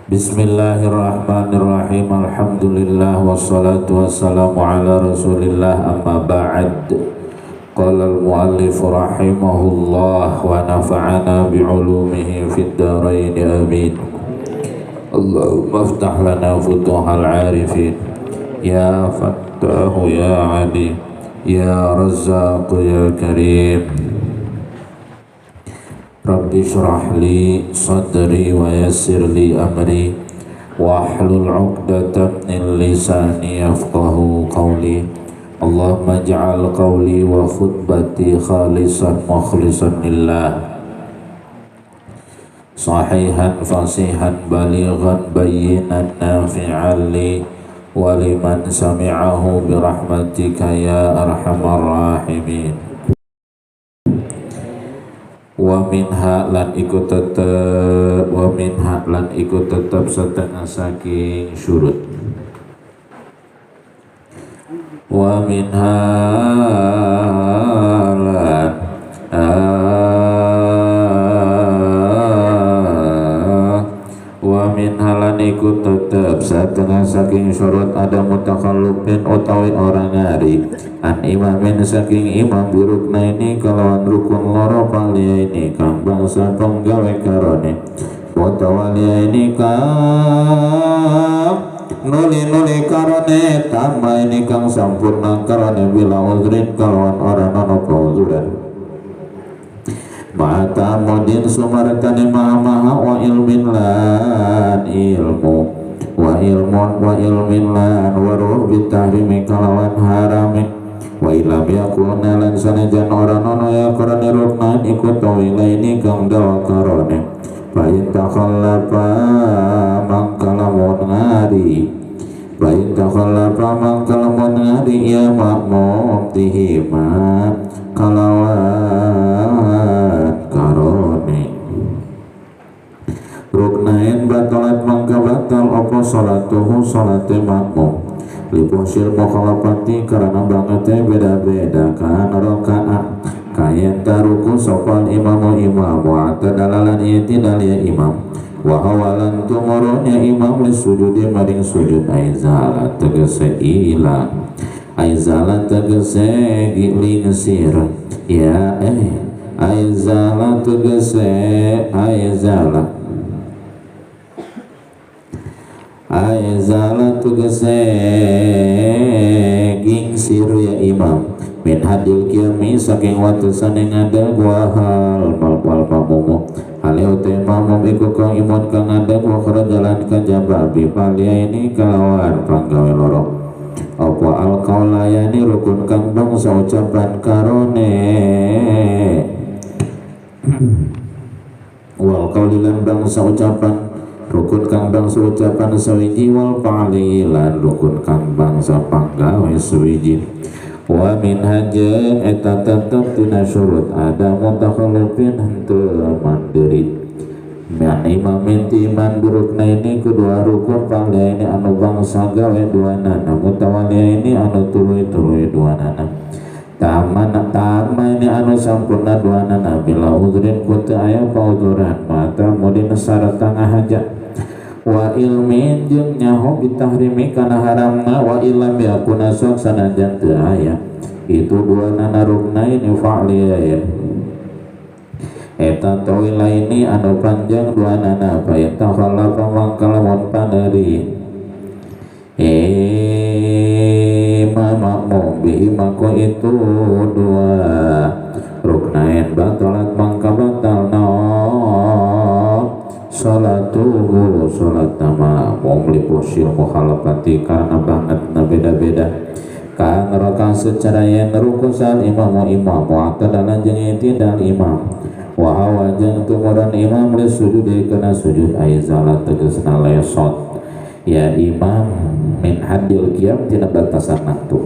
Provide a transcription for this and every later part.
Bismillahirrahmanirrahim. Alhamdulillah wassalatu wassalamu ala Rasulillah, amma ba'd. Qala al-muallif rahimahullah wa nafa'ana bi'ulumihi fid dharain amin. Allahumma aftah lana futuhal arifin ya fattahu ya alim ya razzaq ya karim. Rabbi syrah li sadri wa yassir li amri wahlul 'uqdatam min lisani yafqahu qawli. Allahumma ja'al qawli wa khutbati khalisan mukhlisan lillah, sahihan fasihan balighan bayyinan nafi'an li wa liman sami'ahu birahmatika ya arhamar rahimin. Wa minha lan ikut tetap setengah saking syurut. Wa minha lan wa minha lan ikut tetap setengah saking syurut ada mutakhallufin utawi orang ngari an imamin saking imam birukna ini kalawan rukun loro palia ini kang bangsa penggawe karone watawalia ini kang nuli karone tambah ini kang sampurna karone bila uzrin kalawan orang nono pauzuran mata modin sumarakani maha wa ilmin lan ilmu wa ilmin lan waruh bitahrimi kalawan harami wa ilam yakuna lan sanajan orang nono ya karone ruknan ikut tawila ini kang dawa karone bayin takhallapa mangkalamun ngari bayin takhallapa mangkalamun ngari ya makmum tihima kalawan karone ruknain batalat mangka batal apa salatuhu salate makmum lipusil mukhalafati karena bangetnya beda-beda kan rokaan kayen taruku sopal imamu atadalalan itidal ya imam wahawalan tumoronya imam li sujudi maring sujud aizala tegese ilang aizala tegese giling ya aizala tegese aizala tegese gingsir ya imam min hadil kiami saking watusan yang ada gua hal malwal mamumu haleo te mamum iku kang imut kang ada gua jalan kajababi palia ini kalawan panggawe loro apa al kaulayani rukun kang bangsa ucapan karone wal kaulilan bangsa ucapan rukun kang bangsa ucapan sawiji wal pa'lilan rukun kang bangsa panggawe sawiji wa min haja eta tetep tina syurut ada mutakhallifin henteu mandiri man imamin timan burukna ini kedua rukun panggawe ini anu bangsa gawe duanana mutawalia ini anu tuluy duanana tama ini anu sampurna duanana bila uzrin kutu aya pauduran mata mudin sarta ngahaja wa ilmin jeung nyaho bitahrimi kana haramna wa illam yakuna sok sanajan teu aya itu dua nana rukna ini fa'liya eta tawila ini anu panjang dua nana apa ya takhala pamangkalamun paneri makmum bihi mako itu dua ruknain batalat mangka batal salatuhu salat nama lipusil mukhalafati karena banget na beda-beda kang raka secara yang rukusan imamu atadalan jeung itidal imam wa hawa jeung tumuran imam li sujudi kana sujud aizala tegasna lesot ya imam min hadil qiyam tina batasan nantu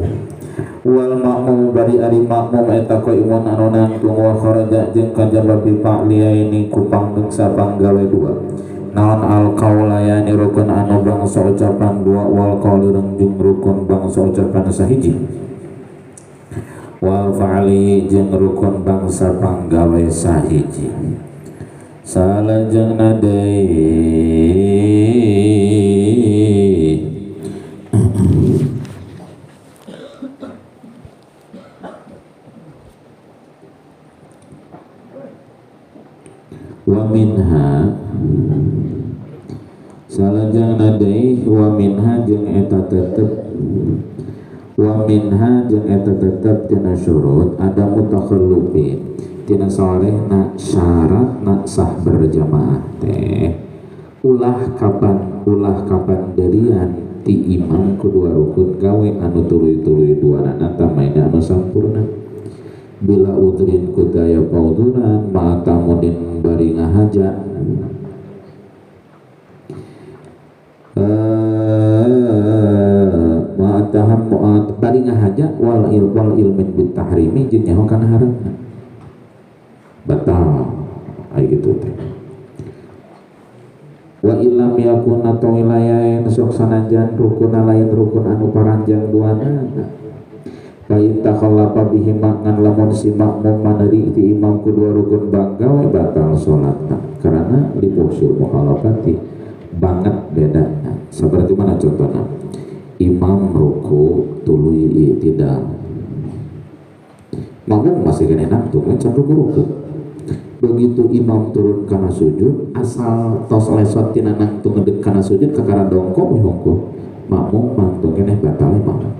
wal makmum bari ari makmum eta ko imun anu nangtung wa kharaja jeung kajaba bi fa'liya ini kupang bangsa panggawe dua naon al kaulayani rukun anu bangsa ucapan dua wal qauli jeung rukun bangsa ucapan sahiji wal fa'li jeung rukun bangsa panggawe sahiji salajengna deui minha salajeng nadai wa minha jeung eta tetep wa minha jeung eta tetep tina syurut ada mutakhallufin tina salehna syaratna sah berjamaah teh ulah kapan derian ti imam kedua rukun gawe anu tuluy-tuluy duanana tamaina anu sampurna bila udrin kudaya pauduran ma'atamudin bari ngahaja ma'ataham bari ngahaja wal ilmin bitahrimi jeung nyaho kana haramna batal aya gitu teh wa illam yakun atau wilayahin sok sanajan rukun lain rukun anu paranjang duana baik takhallafa bihi mangan lamun si makmum maneri ti imam kedua rukun bangga we batal salatna karena liposil mukhalafati banget bedana seperti mana contohnya imam ruku tuluy i'tidal makmum masih kena nangtung can ruku begitu imam turun kana sujud asal tos lesot tina nangtung ngedek kana sujud kakara dongkok we hongko makmum mangtung keneh batal makmum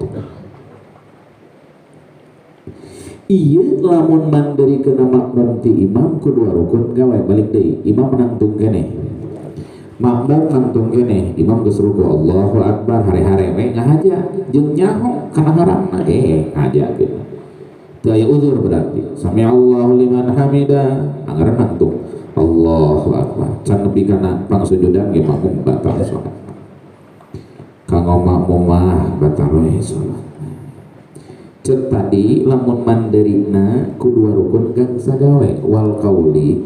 iya lamun mandiri kena makmum ti imam kedua rukun gawe balik deui imam nangtung keneh makmum nangtung keneh imam geus ruku Allahu akbar hare-hare we ngahaja jeung nyaho kana haramna ngahaja gitu daya uzur berarti sami Allahu liman hamida anggaran nangtung Allahu akbar can nepi kana pangsujudan ge makmum batal salat kanggo makmum mah batal we salat cek tadi lamun manderina kedua rukun gangsa gawe wal qauli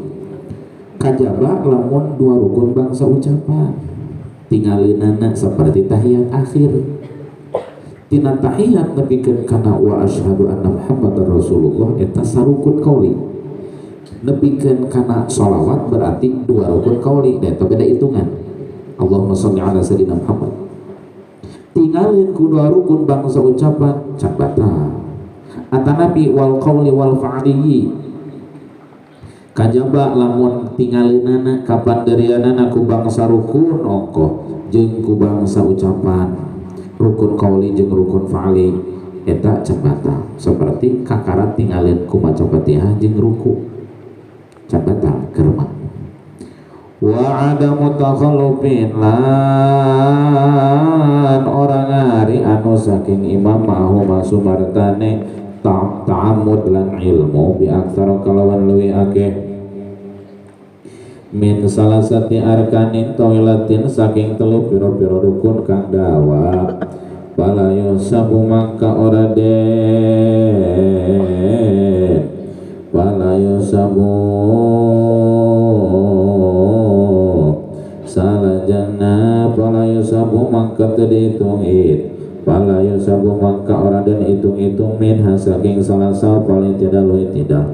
kajaba lamun dua rukun bangsa ucapan tinggalieunana seperti tahiyat akhir tina tahiyat nepikeun kana wa asyhadu anna muhammadar rasulullah eta sarukun qauli nepikeun kana shalawat berarti dua rukun qauli eta beda hitungan Allahumma shalli ala sayyidina Muhammad tinggalin kedua rukun bangsa ucapan cak batal atanabi wal qauli wal fa'li kajaba lamun tinggalinana kapan derianana ku bangsa rukun ongkoh jeung ku bangsa ucapan rukun qauli jeung rukun fa'li eta cak batal seperti kakarat tinggalin ku maca Fatihah jeung ruku cak batal kerma wa adamu takhallufin lan orang ari anu saking imam mahu masumartane ta'ammud lan ilmu bi aktsara kalawan leuwih akeh min salasati arkanin tawilatin saking telu pira-pira rukun kang dawa fala yusabu maka ora den fala yusabu salajana fala yusabu maka terhitung fala yusabu maka ora den hitung-hitung min saking salasa paling tidak luwih tidak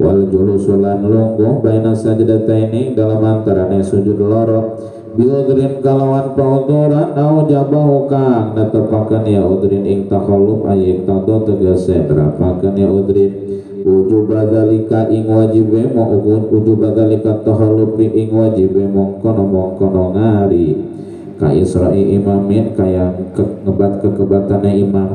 wal julusulan lungguh baina sajdataini dalam antarane sujud loro biudrin kalawan pauduran au jabahu kang netepaken ya udrin ing takhalluf ayik tado tegese berapaken ya udrin ujub badzalika ing wajibe ujub badzalika takhalluf ing wajibe mongkono ngari ka isra'i imamin kaya ngebat kekebatane imam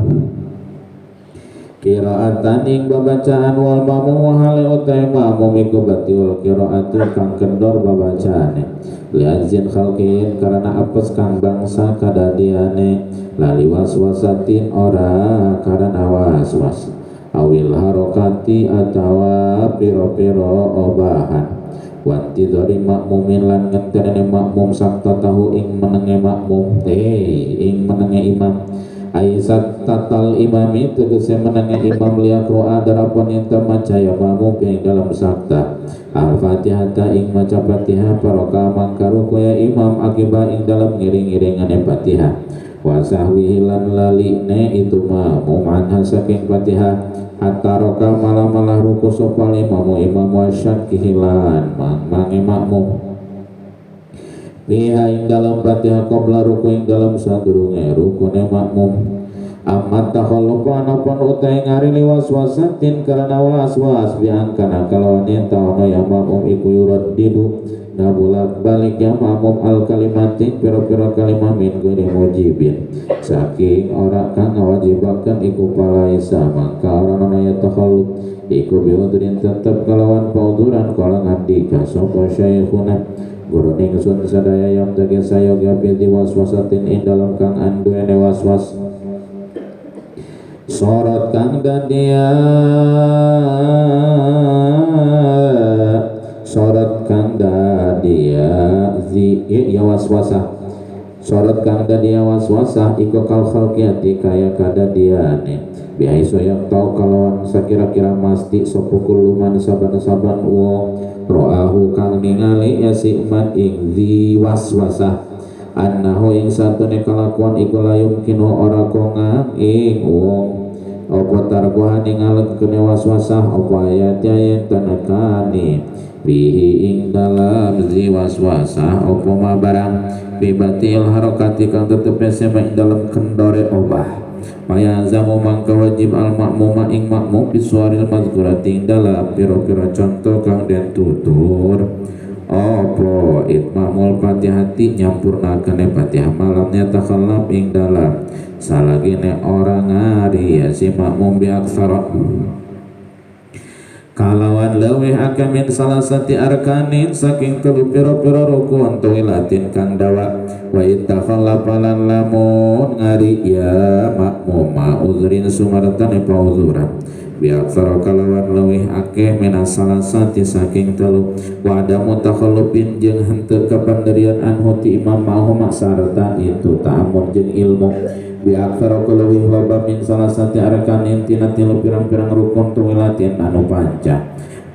qiraatan ing babacaan wal mamum hale utai mamum iku batil qiraatu kang kendor babacaane liazin khalqin karena apes kang bangsa kadadiane lali waswasatin ora karena waswas awil harokati atawa piro-piro obahan wanti dari makmumin lan ngentenene makmum sakta tahu ing menenge makmum ing menenge imam Aisyat tatal imami tegese menenge imam liyaqra darapun yang termacaya makmum ing dalam sakta al-fatihah ing maca fatihah paroka mangkaru kaya imam akibat ing dalam ngiring-iringane fatihah wa sahwihi lan laline itu makmum anha saking fatihah hatta roka malah ruku sopal imam wasyad kihilan mangi makmum liha ing dalam fatihah qabla ruku ing dalam sadurunge rukune makmum amat takhallufa anapun utai ngari liwaswasatin karena waswas biangkana kalawan enta ono ya makmum iku yurad didu na bolak baliknya makmum al kalimatin pira-pira kalimah min ghairi mujibin saking ora kang ngawajibaken iku palaisa maka ora ana ya takhallud iku biudrin tetep kalawan pauduran kala ngandika sapa syekhuna guru ningsun sadaya yang tege sayoga piti waswasatin ing dalam kang anduene waswas sorot kang dadia sorot kang dadia ya waswasah sorot kang dadia waswasah iku kal khalqiyati kaya kadadiane biaya soyak tau kalawan sakira-kira masti sopukul luman saban-saban wong ro'ahu kang ningali ya si man ing di waswasah annahu ing satune kalakuan iku layum kinu ora kongang ing wong apa tarkuhan ningali kene waswasah apa ayat-ayat tanakani bihi ing dalam zi waswasah apa ma barang bibatil harakati kang tetep sema ing dalam kendore obah maya zamu mangka wajib al makmuma ing makmum bisuaril mazkurati ing dalam pira-pira contoh kang den tutur apa itmamul fatihati nyampurnakeun fatihah malamnya takallab ing dalam salagine orang ngari ya si makmum bi aksara kalawan leuwih akamin salasati arkanin saking telu pira-pira rukun tuwilatin kang dawa wa ittakhalapalan lamun ngari ya makmuma uzrin sumaratan pauzuran biaksara kalawan leuwih akeh minas salasati saking telu wa ada mutakhallubin jeung henteu kapanderian anhu ti imam ma'hum sarta itu ta'amun jeung ilmu biaksara kalawih loba min salasati arkanin tina tilu pirang-pirang rukun tuwilatin anu panca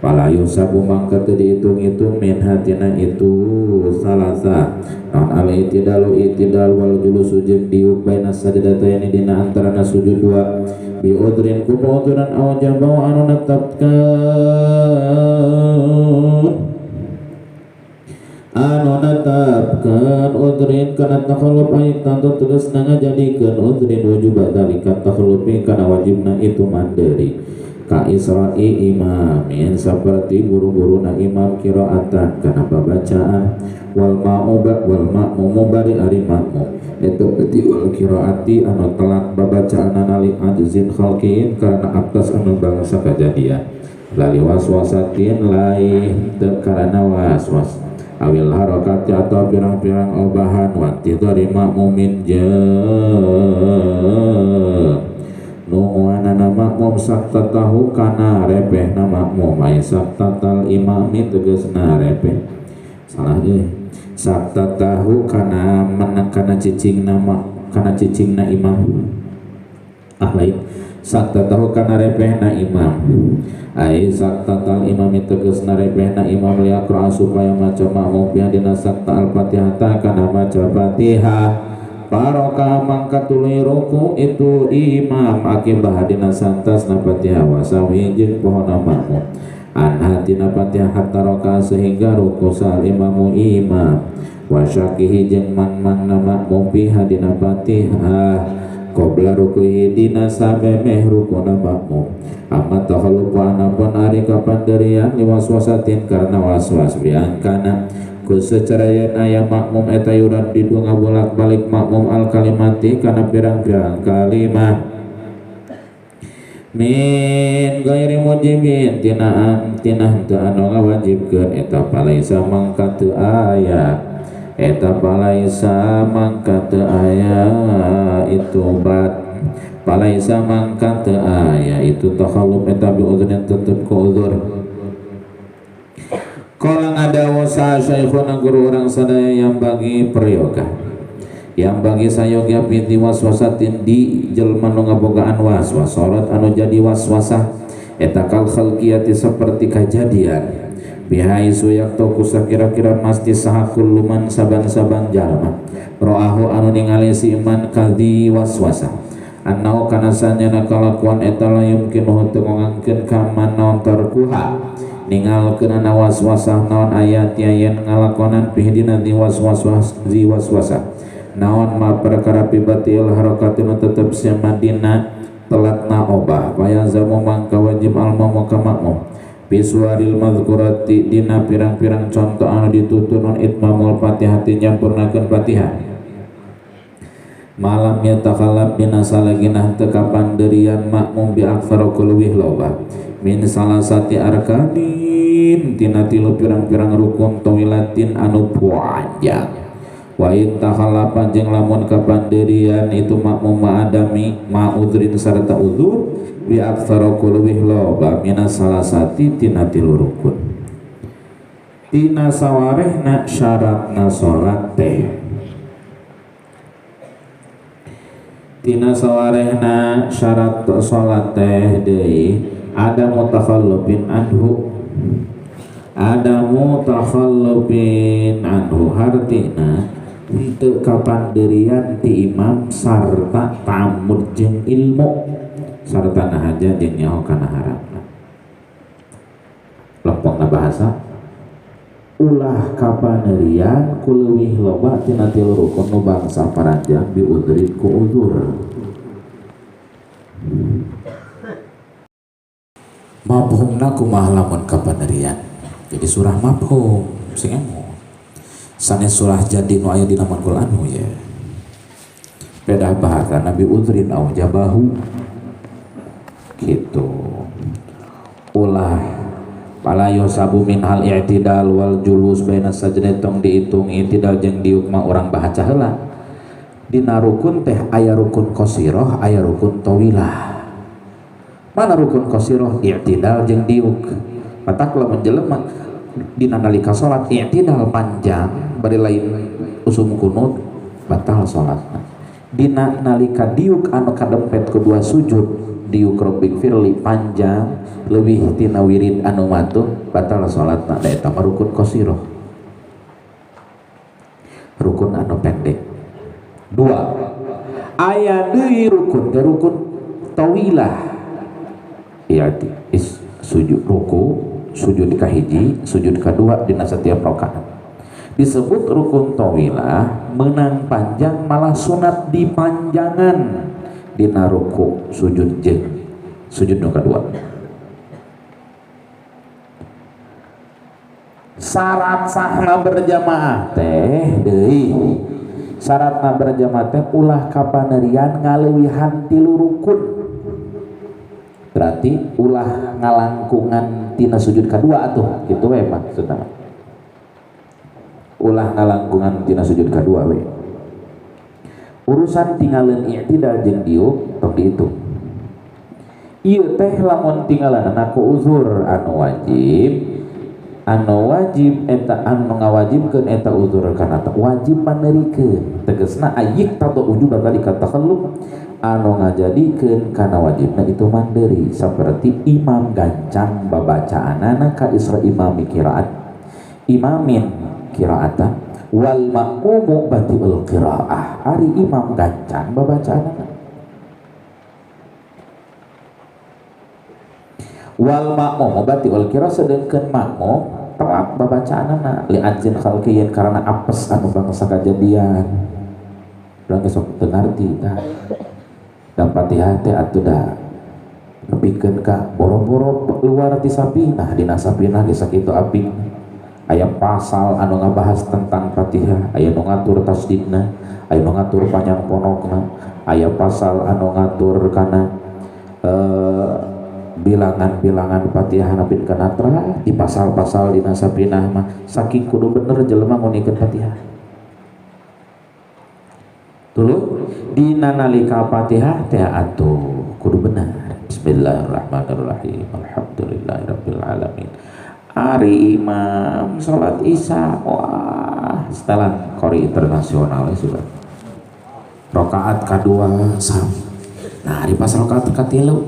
palayu sabu mangka teu dihitung-hitung min hatina itu salasa non al itidal wal julusu jeung diuk baina sajdatayni dina antarana sujud dua bi udrin ku udran aw jabau anu netapkeun udrin kana takhallub ait tantu tegasna ngajadikeun udrin wujub dalika takhallubin kana wajibna itu mandiri ka isra'i imamin seperti guru-guruna imam qiraatan kana babacaan wal ma'mum bari ari makmum itu berarti wal qiraati anu telat babacaan nali ajzin khalqin karena atas anu bangsa kejadian lali waswasatin lain teu karana waswas awil harakati atau pirang-pirang obahan wanti dari makmumin jeung nu'anana makmum sakta tahu kana repeh na makmum ay sakta tal imami tegasna repeh salah sakta tahu kana kana cicing nama kana cicing na imam lain sakta tahu kana repeh na imam ay sakta tal imami tegasna repeh na imam liakra supaya maca makmum dina sakta al-fatihah kana maca fatihah Paroka mangka tuluy ruku itu imam akibah dina santas na Fatihah wasawi jeung pohona makmum anhatina Fatihah hatta roka sehingga ruku sal imamu imam wasyakihi jeung man makmum biha dina Fatihah qabla rukuhi dina sabemeh rukuna makmum amma takhallufa anapun ari kapanderian liwaswasatin karena waswas biangkana secara yang makmum eta yurad didu ngabolak balik makmum al kalimati kana pirang-pirang kalimah min ghairi mujibin tina teu anu ngawajibkeun eta palaisa mangka teu aya eta palaisa mangka teu aya itu bat palaisa mangka teu aya itu takhallub eta bi udhrin tetep ku udhur. Kalau ada wasa syekhuna guru orang sadaya yang bagi peryoga yang bagi sayoga piti waswasatin di jelma nu ngabogaan waswas sorot anu jadi waswasah eta kal khalqiyati seperti kejadian bihai suyak toku sakira-kira masti sahakul luman saban-saban jalma ro'ahu anu ningali si iman kadi waswasah annau kana sanyana kalakuan eta la yumkinu teu ngangkeun ka man naon tarkuha ningalkeun ana waswasah naon ayat yen ngalakonan pih dina di waswasah naon ma perkara pibatil harakatin tetep samadina telatna obah paya zamu mangka wajib al makmum Biswaril madhkurati dina pirang-pirang contoh anu dituturun itmamul fatihati nyampurnakeun Fatihah malam yatakalab dina salaginah teu kapanderian makmum bi aktsara kuluwih loba min salasati arkanin tina tilu pirang-pirang rukun tawilatin anu panjang wa intakhalapan jeung lamun kapanderian itu makmum ma'adami ma'udrin sarta udzur bi aktsara kuluwih loba minas salasati tina tilu rukun tina sawarehna syaratna salat teh tina sawarehna syarat salat teh deui ada mutakhallufin anhu hartina henteu kapanderian ti imam sarta ta'ammud jeung ilmu sarta nahaja jeung nyaho kana harapna lempengna bahasa ulah kapanderian kuleuwih loba tina tilu rukun nu bangsa paranjang bi udhrin ku udzur mafhumna kumaha lamun kapanderian jadi surah mafhum sing emu sanes surah jadi nu aya dina Al-Qur'an ya beda bahasa nabi udhrin au jabahu gitu ulah pala yosabu min hal i'tidal wal julus baina sajdain tong dihitung i'tidal jeung diuk mah urang baca heula dina rukun teh aya rukun qasirah aya rukun tawilah mana rukun qasirah i'tidal jeung diuk matak lamun jelema dina nalika salat i'tidal panjang bari lain usum kunut batal salatna dina nalika diuk anu kadempet kedua sujud diuk rabbik firli panjang leuwih tina wirid anu matuh batal salatna da eta mah rukun qasirah rukun anu pendek dua aya deui rukun tawilah iati sujud ruku sujud kahiji sujud kadua dina setiap rakaat disebut rukun tawilah menang panjang malah sunat dipanjangan dina ruku sujud jeung sujud nu kadua syarat sahna berjamaah teh deui syaratna berjamaah teh ulah kapanerian ngaleuwihan tilu rukun berarti ulah ngalangkungan tina sujud kadua atuh kitu we maksudna ulah ngalangkungan tina sujud kadua we urusan tinggalin i'tidal jeung diuk tong dihitung ieu teh lamun tinggalan ku uzur anu wajib eta anu ngawajibkeun eta uzur kana wajib panerikeun tegasna ayyik tatu ujub tadi kata takhalluf anu ngajadikeun kana wajibna itu mandiri saperti imam gancang babacaanana ka isra imami qiraat imamin qiraatan wal ma'mumu batiul qiraah ari imam gancang babacaanana wal ma'mum batiul qiraah sedengkeun makmum telat babacaanana li ajin khalqiyin karena apes anu bangsa kajadian urang geus sok teu ngarti tah dan Fatihah teh atuh da nepikeun ka boro-boro luar ti sapinah dina sapinah geus sakitu apik aya pasal anu ngabahas tentang Fatihah aya nu ngatur tasdidna aya nu ngatur panjang ponokna aya pasal anu ngatur kana bilangan-bilangan Fatihah napin kana tra di pasal-pasal dina sapinah mah saking kudu bener jelema ngunikeun Fatihah tuluy dina nalika Fatihah teh atuh kudu bener bismillahirrahmanirrahim alhamdulillahirabbil alamin ari imam salat isya wah setelan qori internasional sudah rakaat kadua sam nah di pas rakaat katilu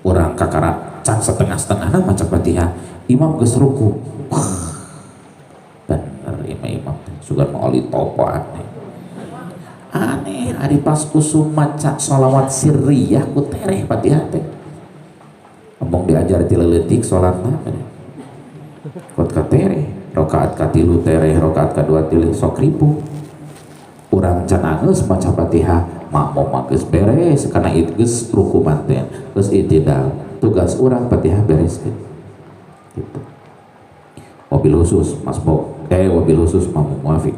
urang kakara can setengah-setengahna maca Fatihah imam geus ruku bener imam sugan maoli topan aneh hari pas kusum maca sholawat sirriyah ku tereh Fatihah teh ngomong diajar ti leutik salatna kot ka tereh rakaat katilu tereh rakaat kadua tileuh sok ribu urang can angeus maca Fatihah makmum mah geus beres kana itu geus ruku manten geus i'tidal tugas urang Fatihah bereskeun gitu. Wabil khusus wabil khusus makmum muafiq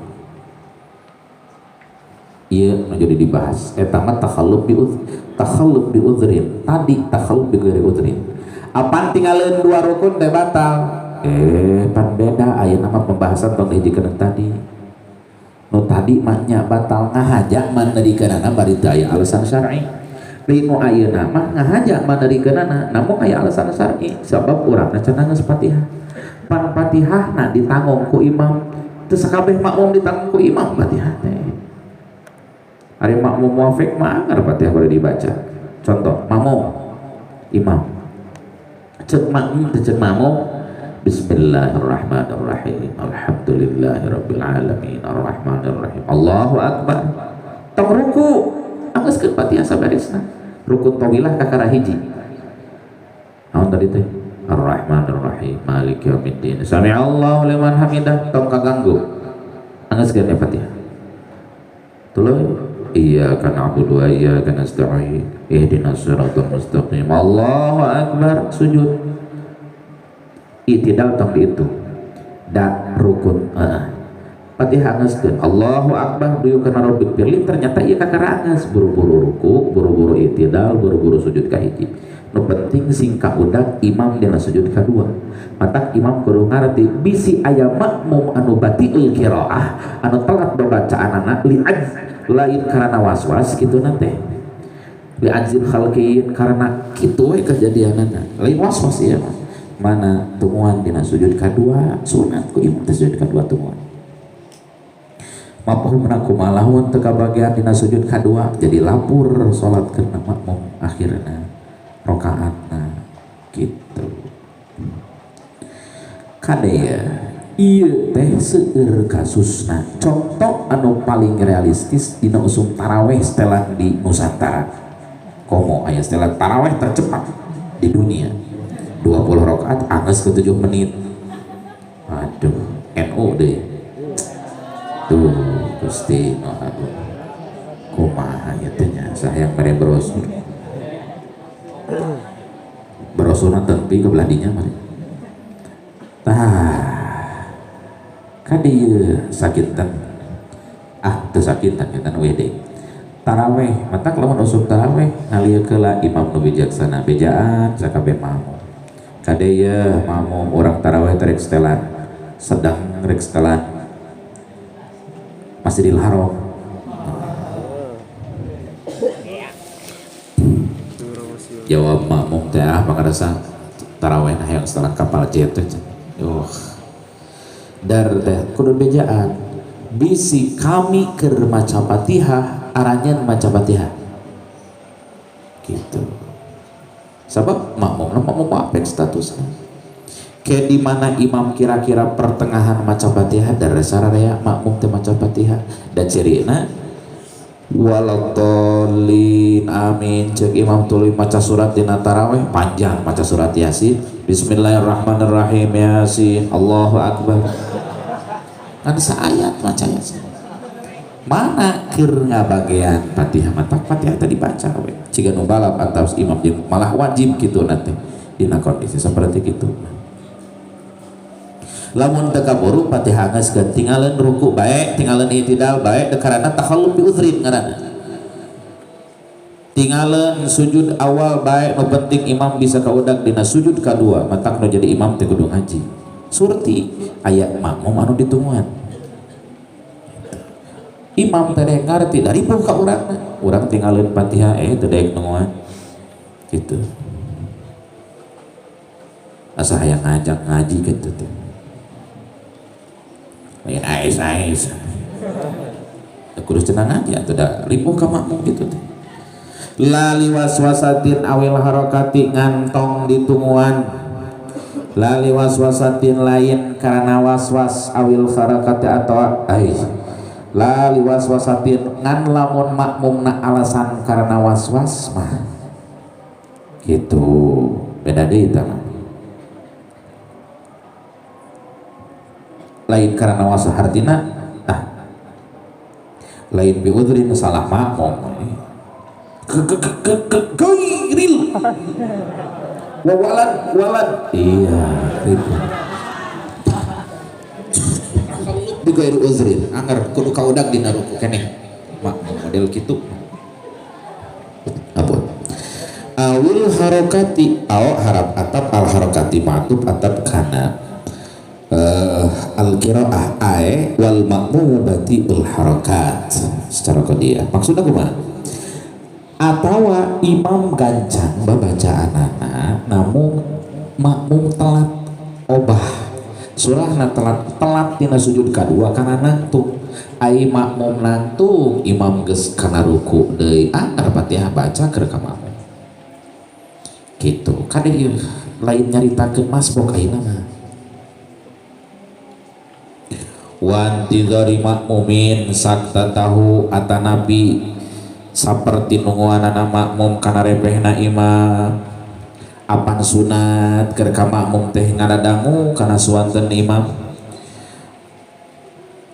iya menjadi dibahas mah takhallub bi udhrin tadi takhallub bi ghairi udhrin apaan tinggalin dua rukun teh batal pan beda aya nama pembahasan tong hijikeun tadi nu tadi mahnya batal ngahajak manarikeunana bari teu aya alasan syar'i lain nu ayeuna mah ngahajak manarikeunana namun aya alasan syar'i sabab urangna can nangis Fatihah pan Fatihahna ditanggung ku imam teu sakabeh makmum ditanggung ku imam Fatihah teh ari makmum muafiq mah anggar Fatihah bari dibaca contoh makmum imam cek makmum teh cek makmum Bismillahirrahmanirrahim Alhamdulillahirabbil alamin arrahmanirrahim Allahu akbar tong ruku anggeuskeun Fatihah saberesna rukun tawilah kakara hiji naon tadi teh Ar-Rahmanir-Rahim Maliki yaumiddin Sami'allahu liman hamidah tong kaganggu anggeuskeun Fatihah tuluy iyyaka na'budu wa iyyaka nasta'in ihdinas siratal mustaqim Allahu akbar sujud i'tidal tong diitu da rukun Fatihah anggeuskeun Allahu akbar duyu kana rabbik firli ternyata ieu kakara anggeus buru-buru ruku buru-buru i'tidal buru-buru sujud ka hiji nu penting singkat udak imam dina sujud kadua matak imam kudu ngarti bisi aya makmum anu batiul qiraah anu telat bacaanana lain karena waswas kitu nanti li ajzil khalqin karena kitu we kejadianana lain waswas ieu mana tumuan dina sujud kadua sunat ku imam teh sujud kadua tumuan mafhumna kumaha lamun teu kabagian dina sujud kadua jadi lapur salat kana makmum akhirna rokaatna gitu kadaya ieu teh seueur kasusna contoh anu paling realistis dina usum taraweh setelan di Nusantara komo aya setelan taraweh tercepat di dunia 20 rakaat anggeus ke 7 menit aduh NU deh tuh Gusti no aduh kumaha ieu teh nya sayang mere brosur tempi ke beladinya mari kan dia sakitan teu sakitan kita WD taraweh matak lamun usum taraweh ngalieu keula imam nu bijaksana bejaan sakabeh makmum kadaya makmum orang taraweh rek setelan sedang rek setelan Masjidil Haram jawab makmum teh pangarasa taraweh nah yang setelah kapal jet teh dar teh kudu bejaan bisi kami keur maca Fatihah aranjeun maca Fatihah gitu sabab makmumna makmum apek statusna ke di mana imam kira-kira pertengahan maca Fatihah dar sararea makmum teh maca Fatihah dan cirina waladhdallin amin cek imam tuluy maca surat dina taraweh panjang maca surat Yasin Bismillahirrahmanirrahim Yasin Allahu akbar kan saayat maca Yasin mana keur ngabagean Fatihah matak Fatihah tadi baca we ciga nu balap antaus imam malah wajib kitu nanti dina kondisi seperti kitu lamun teu kaburu Fatihah geuskeun tinggalin ruku bae tinggalin i'tidal bae karana takhallub bi udhrin ngaranna tinggalin sujud awal bae nu penting imam bisa kaudag dina sujud kadua matak nu jadi imam teh kudu ngaji surti aya makmum anu ditungguan imam teh ngarti dari pun ka urangna urang tinggalin Fatihah teu daek nunguan gitu asa hayang ngajak ngaji kitu teh lain ais kudu cenah aja atau da ripuh ka makmum gitu teh lali waswasatin awil harakati ngantong ditungguan lali waswasatin lain karena waswas awil harakati atau lali waswasatin ngan lamun makmumna alasan karena waswas mah gitu beda deui tah lain karena wasa hartina lain biudrin salah makmum gairil walad iya itu di gairu uzrin anger kudu kaudag dina ruku keneh model kitu apa awil harokati harap atap al harokati ma'tub atap kana al qiraah ae wal ma'mumati bil harakat secara qadiyah maksudnya kumaha atawa imam gancang babaca anana namun makmum telat obah surahna telat tina sujud kadua kana nantuk ai makmum nantuk imam geus kana ruku deui anggar Fatihah baca keur ka makmum kitu kade lain nyaritakeun masbuk ayeuna mah wanti dari makmumin sakta tahu atanabi saperti nungguanana makmum kana repehna imam apan sunat keur ka makmum teh ngadadangu kana suanten imam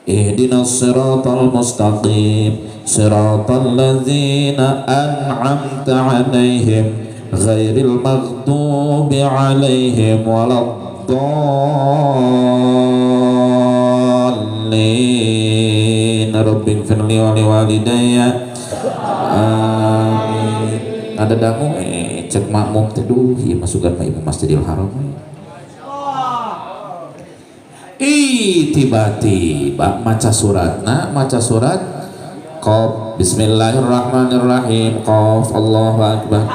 ihdinas siratal mustaqim siratal ladzina an'amta 'alaihim ghairil maghdubi 'alaihim waladdallin rabbighfirli wa liwalidayya amin ada dangu cek makmum teduh ieu masukan mah imam Masjidil Haram tiba-tiba maca surat qaf bismillahirrahmanirrahim qaf Allahu akbar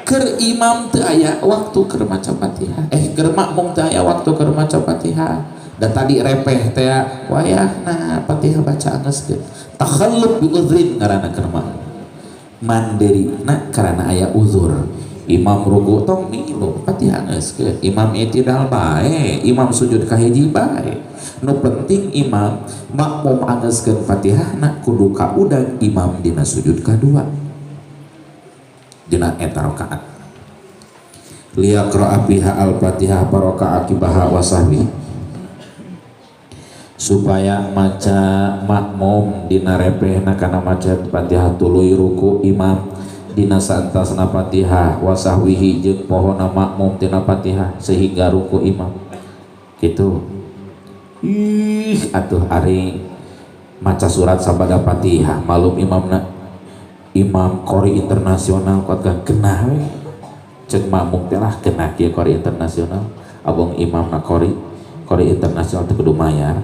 keur imam teu aya waktu keur maca Fatihah keur makmum teu aya waktu keur maca Fatihah dan tadi repeh teh wayahna Fatihah baca geuskeun takhalluf bi uzrin ngaranna keur makmum mandirina karena aya uzur imam ruku tong milu Fatihah geuskeun imam i'tidal bae imam sujud ka hiji bae nu penting imam makmum angeuskeun Fatihahna kudu kaudag imam dina sujud kadua dina eta rakaat liyaqra biha al-Fatihah baraka akibaha wa sahwi supaya maca makmum dina repehna kana maca Fatihah tuluy ruku imam dina saentasna Fatihah wa sahwihi jeung pohona makmum tina Fatihah sehingga ruku imam kitu atuh ari maca surat sabada Fatihah malum imamna imam qori internasional kuat genah we cek makmum teh lah genah kieu qori internasional abong imamna qori internasional teh kudu mayar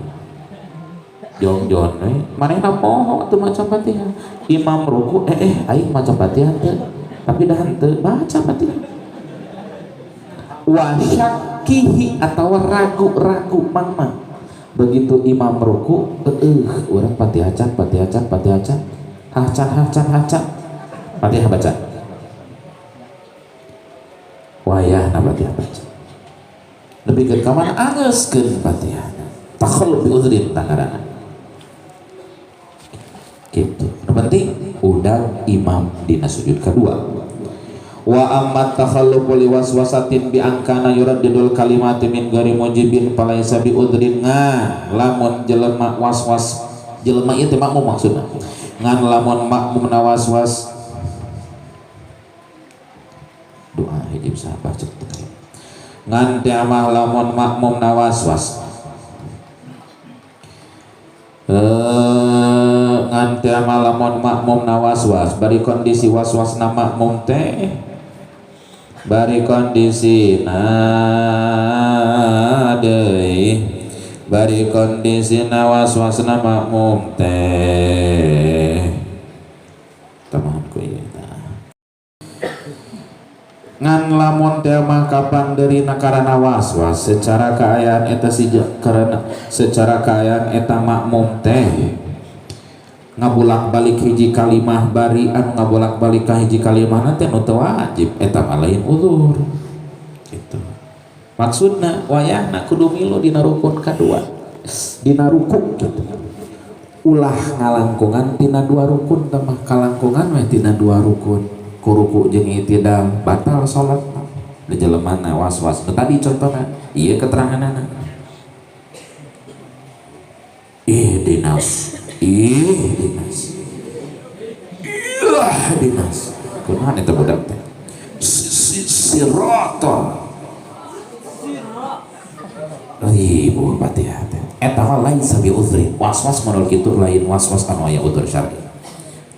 jong-jong we manehna poho teu maca Fatihah imam ruku aing maca Fatihah teu tapi dah henteu baca Fatihah wa syakkihi atawa ragu-ragu mangma begitu imam ruku urang Fatihah can hacan Fatihah baca wayahna Fatihah baca lebih ke kamana angeuskeun Fatihah takhalluf bi uzrin tangarana gitu. Yang penting udang imam dina sujud kedua. Wa ammat takhallufu li waswasatin bi angkana yuraddidul kalimati min ghairi mujibin falaisa bi udrin lamun jelema waswas jelema ieu teh makmum maksudna ngan lamun makmum na waswas doa hiji sahabat cek ngan teh mah lamun makmum na waswas nganti malamun makmum na waswas bari kondisi waswas na makmum teh bari kondisi na deui bari kondisi na waswas na makmum teh tamahan ku ieu ngan lamun teh mah kapan deurina karana waswas secara kaayaan eta karena secara kaayaan eta makmum teh ngabulak balik hiji kalimah bari anu ngabulak balik ka hiji kalimah nanti nu teu wajib eta mah lain uzur gitu maksudna wayahna kudu milu dina rukun kadua dina ruku gitu ulah ngalangkungan tina dua rukun teh mah kalangkungan we tina dua rukun kuruku jeung i'tidal batal salat da jelemana waswas tadi contohna ieu keteranganana dinas kunaon eta budak teh sirata ribu Fatihah eta lain sabi uzri waswas menurut kitu lain waswas anu aya udzur syar'i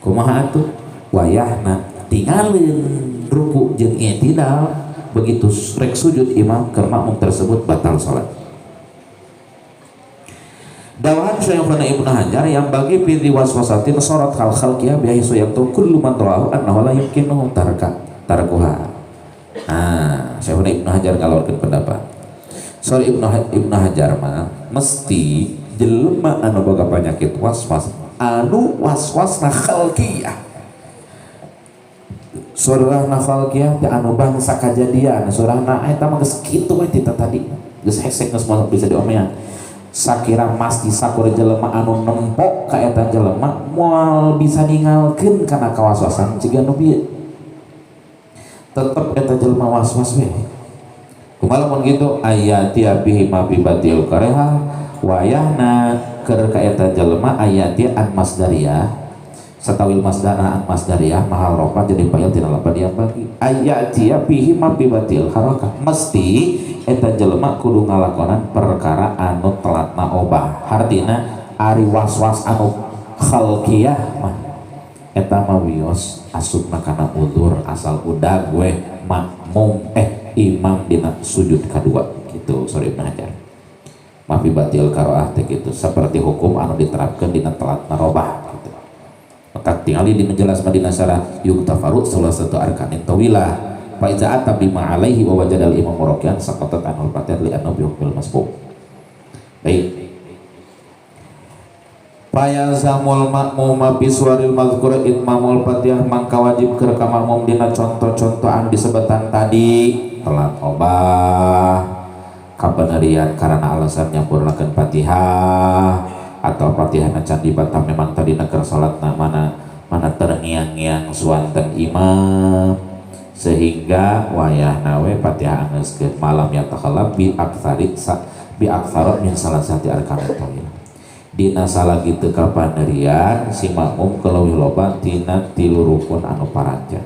kumaha atuh wayahna tinggalin ruku jeung i'tidal begitu rek sujud imam keur makmum tersebut batal salat. Dawahan Syekhuna Ibnu Hajar yang bagi fi waswasatin sorat hal khalqiyah bihi sayatu kullu man ra'ahu annahu la yumkinu tarkuha. Syekhuna Ibnu Hajar ngalorkeun pendapat soal Ibnu Hajar mah mesti jelema anu boga penyakit waswas anu waswasna khalqiyah surahna khalqiyah teh anu bangsa kajadian surahna eta mah geus kitu we tita tadi geus hesek geus moal bisa diomean sakira masti sakur jelema anu nempok ka eta jelema moal bisa ningalkeun kana kawaswasan ciga nu bieu tetep eta jelema waswas we kumaha mun gitu ayati bihi ma bi batil kareha wayahna keur ka eta jelema ayati an masdariyah satawil masdara an masdariyah mahal rofa jadi fa'il tina lapan dia bagi ayati bihi ma bi batil harakah mesti eta jelema kudu ngalakonan perkara anu telatna obah hartina ari waswas anu khalqiyah mah eta mah wios asupna kana udzur asal udag we makmum imam dina sujud kedua gitu sorry Ibnu Hajar mafi batil karoah teh gitu seperti hukum anu diterapkan dina telat narobah gitu maka tingali di menjelaskan dina syarah yuktafaru salah satu arkanin tawilah fa iza ata bima alaihi wa wajadal imam murakian saqatat anul fatihah li annabi hukmil masbuk. Baik Payazamul makmuma biswaril mazkur itmamul fatihah mangka wajib keur ka makmum dina contoh-contoh anu disebutan tadi telat obah kabeneurian karena alasan nyampurnakeun fatihah atau fatihah can dibatam memang tadi keur salatna mana terngiang-ngiang suanten imam sehingga wayahna we fatihah anggeuskeun malam ya takallab bi aktsara min salasati arkanit tawil dina salah gitu kapanerian si makmum keleuwih loba tina 3 rukun anu parancan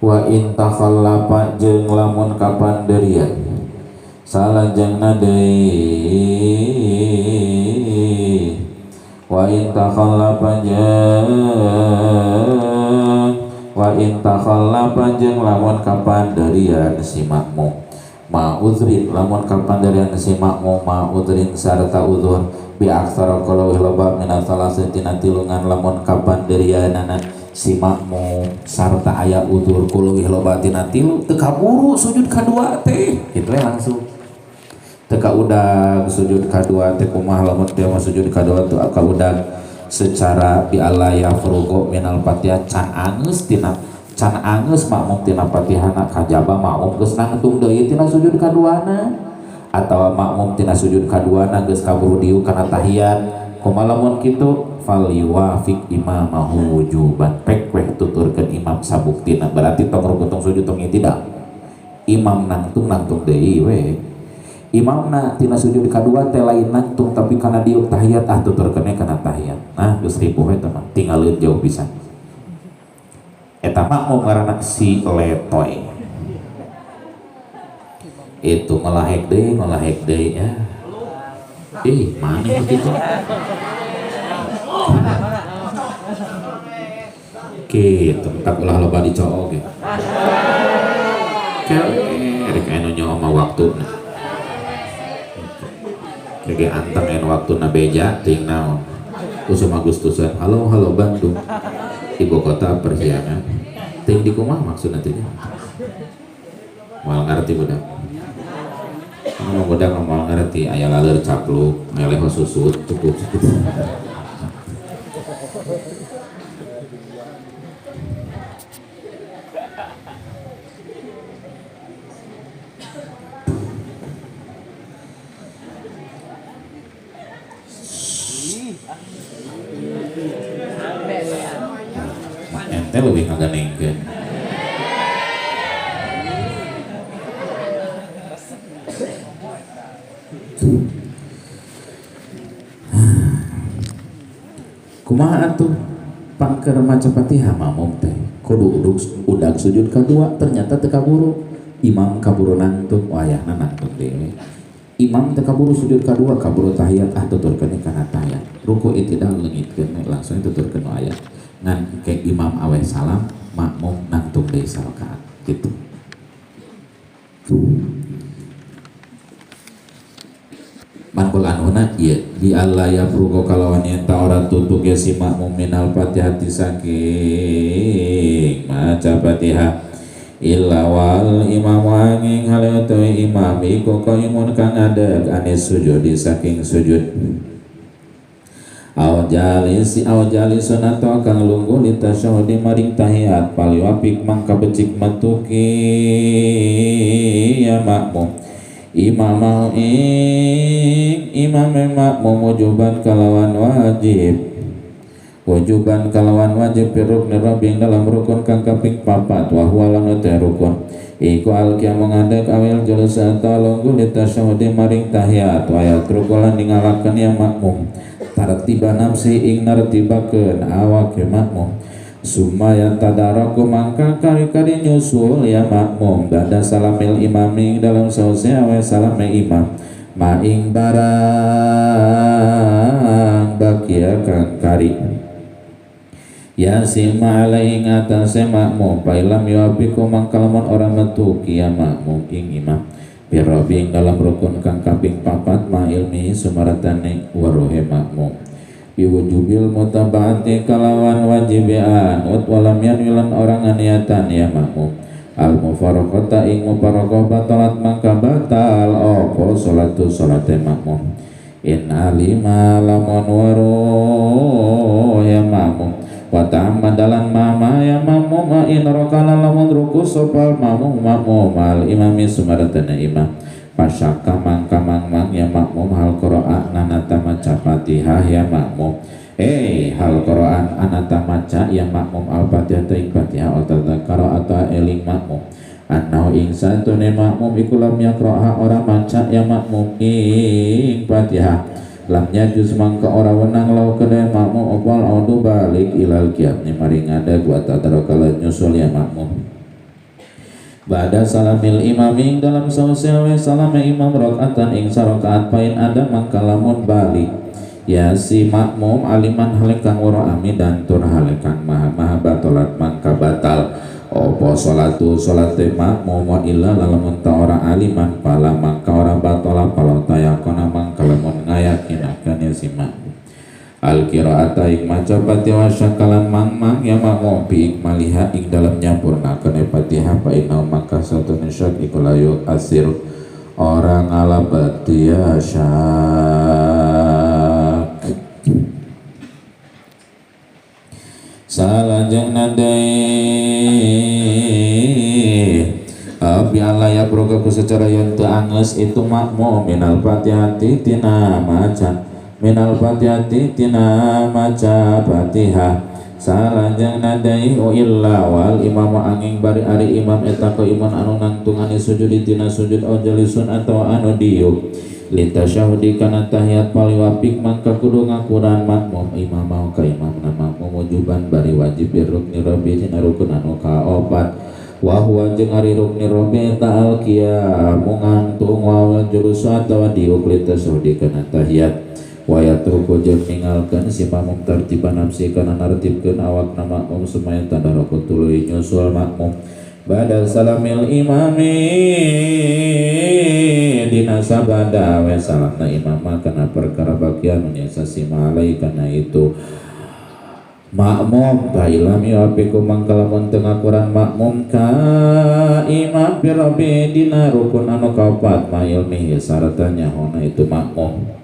wa in takhallafa jeung lamun kapanderian salajengna deui wa in takhallafa jeung lamun kapanderian si makmum ma'udrin lamun kapanderian si makmum ma'udrin sarta udzur bi aksara kalau loba min salasatina tilungan lamun kapanderianana si makmum sarta aya udzur kuluwih loba tina tilu teu kaburu sujud kadua teh kitu langsung teu kaudag sujud kadua teh kumaha lamun teu sujud kadua teu kaudag secara bi alaya furugo minal fatihah can angeus makmum tina fatihana kajaba makmum geus nangtung deui tina sujud kaduana atawa makmum tina sujud kaduana geus kaburu diu kana tahiyat kumaha lamun kitu fal yuwafiq imamahu wujuban pek weh tuturkeun imam sabuktina berarti tong rukun sujud tong tidak imam nangtung deui we imamna tina sujud kadua teh lain nangtung tapi kana diu tahiyat tuturkeun kana tahiyat nah geus ripuh we teman tinggalin jauh pisan eta makmum ngaranna si letoy itu ngelahek deui ya mana begitu gitu tak ulah loba dicoog ge rek anu nyawa waktuna kege anteng en waktuna beja ting naon usum Agustusan halo Bandung ibu kota perhiangan ting di kumah maksudnya teh moal ngarti budak ngomong budak moal ngarti aya laleur capluk aya leho susut cukup ente lebih ngaganengkeun kumaha atuh pangker maca Fatihah makmum teh kudu udag sujud kedua ternyata teu kaburu imam kaburu nangtung wayahna nangtung dewe imam teu kaburu sujud kedua kaburu tahiyat tuturkeun kana tahiyat ruku itidal leungitkeun langsung tuturkeun ayat ngan ke imam aweh salam makmum nangtung deui sarakaat kitu. Mangkul anuna ieu di Allah ya pruko kalawan yen ta ora tutuk ya si makmum minal Fatihah saking maca Fatihah illa wal imam wanging haleto imam iku qaimun kang adeg anis sujud saking sujud aw jalisun atau kang lungguh di tasyahud maring tahiyat paliwapik mangka becik matuki ya makmum imam makmum wujuban kalawan wajib rukun rabing dalam rukun kang kaping 4 wa huwa lan rukun iku alqiyam ngadeg awil julus atau lungguh di tasyahud maring tahiyat wa yatrukulan ningalakeun ya makmum tartiba nafsi ing nartibakeun awak ya makmum sumaya tadaraku mangka kari-kari nyusul ya makmum bada salamil imami dalam sause awe salame imam maing barang bakia kang kari ya sima alai ngatase makmum pailam yuapiku mangka lamun orang metuki ya makmum ing imam birobing dalam rukun kang kaping 4 ma ilmi sumaratane waruhe makmum biwujubil mutabaati kalawan wajiban walam yanwilan orang niatan ya makmum al mufaraqata ing mufaraqah batalat mangka batal opo salatu salate makmum in alima lamun waru ya makmum wa ta'amadalan mama ya makmum in rokana lamun ruku sopal makmum al imami sumaratana imam pasyaka mangka mang ya makmum hal qira'a nanata maca Fatihah ya makmum hal qira'an anata maca ya makmum al-Fatihah ing Fatihah atadzakara ata eling makmum annahu ing satune makmum iku lam yaqra'a ora maca ya makmum ing Fatihah lam yajuz mangka ora wenang law kedai makmum opal audu balik ilal qiyam maring ngadeg wa tadarakal nyusul ya makmum ba'da salamil imaming dalam sausewe salame imam rakaatan ing sarakaat pain ada mangka lamun balik ya si makmum aliman halekang waro ami dan tur halekang maha batalat mangka batal opo salatu salate makmum wa illa lamun ta ora aliman pala mangka ora batala pala tayakona mangka lamun ngayakinaken ya si makmum al qiraata ing maca Fatihah syakalan mang ya makmum bi ikmaliha ing dalam nyampurnakeun Fatihah fa inna maka satune syak iku layu asir orang alabat dia syak salajeng nadai bi Allah ya progaku secara yang teu angeus itu makmum minal Fatihah tina maca minal Fatihati tina maca Fatihah salajeng nadai illa wal imam angin bari ari imam eta ka imam anu nangtung anu sujud tina sujud au jalisun atau anu diuk litasyahudi kana tahiyat paliwapik mangka kudu ngakuran makmum imam mau ka imam nama wujuban bari wajib rukni rabi tina rukun anu kaopat wa huwa jeung ari rukni rabi ta'al qiyamu ngantung wa julus atawa diuk litasyahudi kana tahiyat wayat ruku jeung ninggalkeun si makmum tartiban nafsi kana nartibkeun awak na makmum sumaya tadaraku tuluy nyusul makmum ba'da salamil imami dina sabada we salamna imam kana perkara bagian nyasa sima alai kana itu makmum bailam yapiku mangkalamun teu ngakuran makmum ka imam birabi dina rukun anu kaopat ma ilmi saratanya hona itu makmum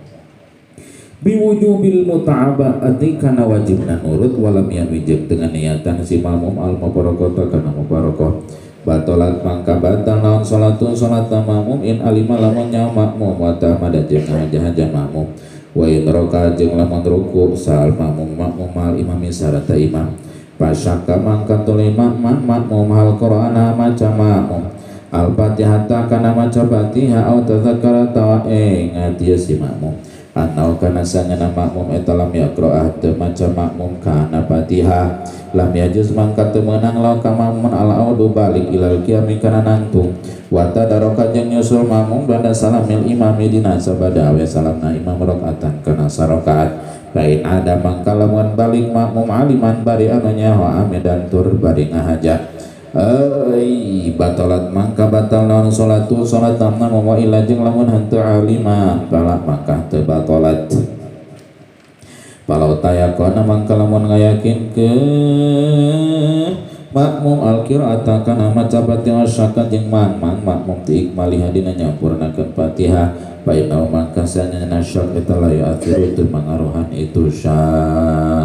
biwujubil muta'aba'ati kana wajibna nurut walam yawijib dengan niatan si makmum al mubarakata kana mubarakah batalat mangka batal naon salatun salat makmum in alima lamun nya makmum wa tamada jeung haja makmum wa in raka jeung lamun ruku sal makmum al imami sarata imam pasyaka mangka tuluy makmum hal qur'ana maca makmum al-Fatihah kana maca Fatihah au tadzakara tawa ngatieu si makmum anau kana sangana makmum eta lam yaqra'ah teu maca makmum kana Fatihah lam yajuz mangka teu meunang lawan ka makmum al audu balik ilal qiyami kana nangtung wa tadaraka jeung nyusul makmum ba'da salamil imami dina sabada awe salamna imam rakaatan kana sarakaat lain ada mangka lamun balik makmum aliman bari anu nyaho ame dan tur bari ngahajat batalat mangka batal naon salatu salat namna wa illa jeung lamun henteu alima pala maka teu batalat palau tayakona mangka lamun ngayakin ke makmum al-qiraata kana maca Fatihah syakat jeung makmum ti ikmali hadina nyampurnakeun Fatihah fa inna mangka sanana syak eta la ya'thiru teu mangaruhan itu syak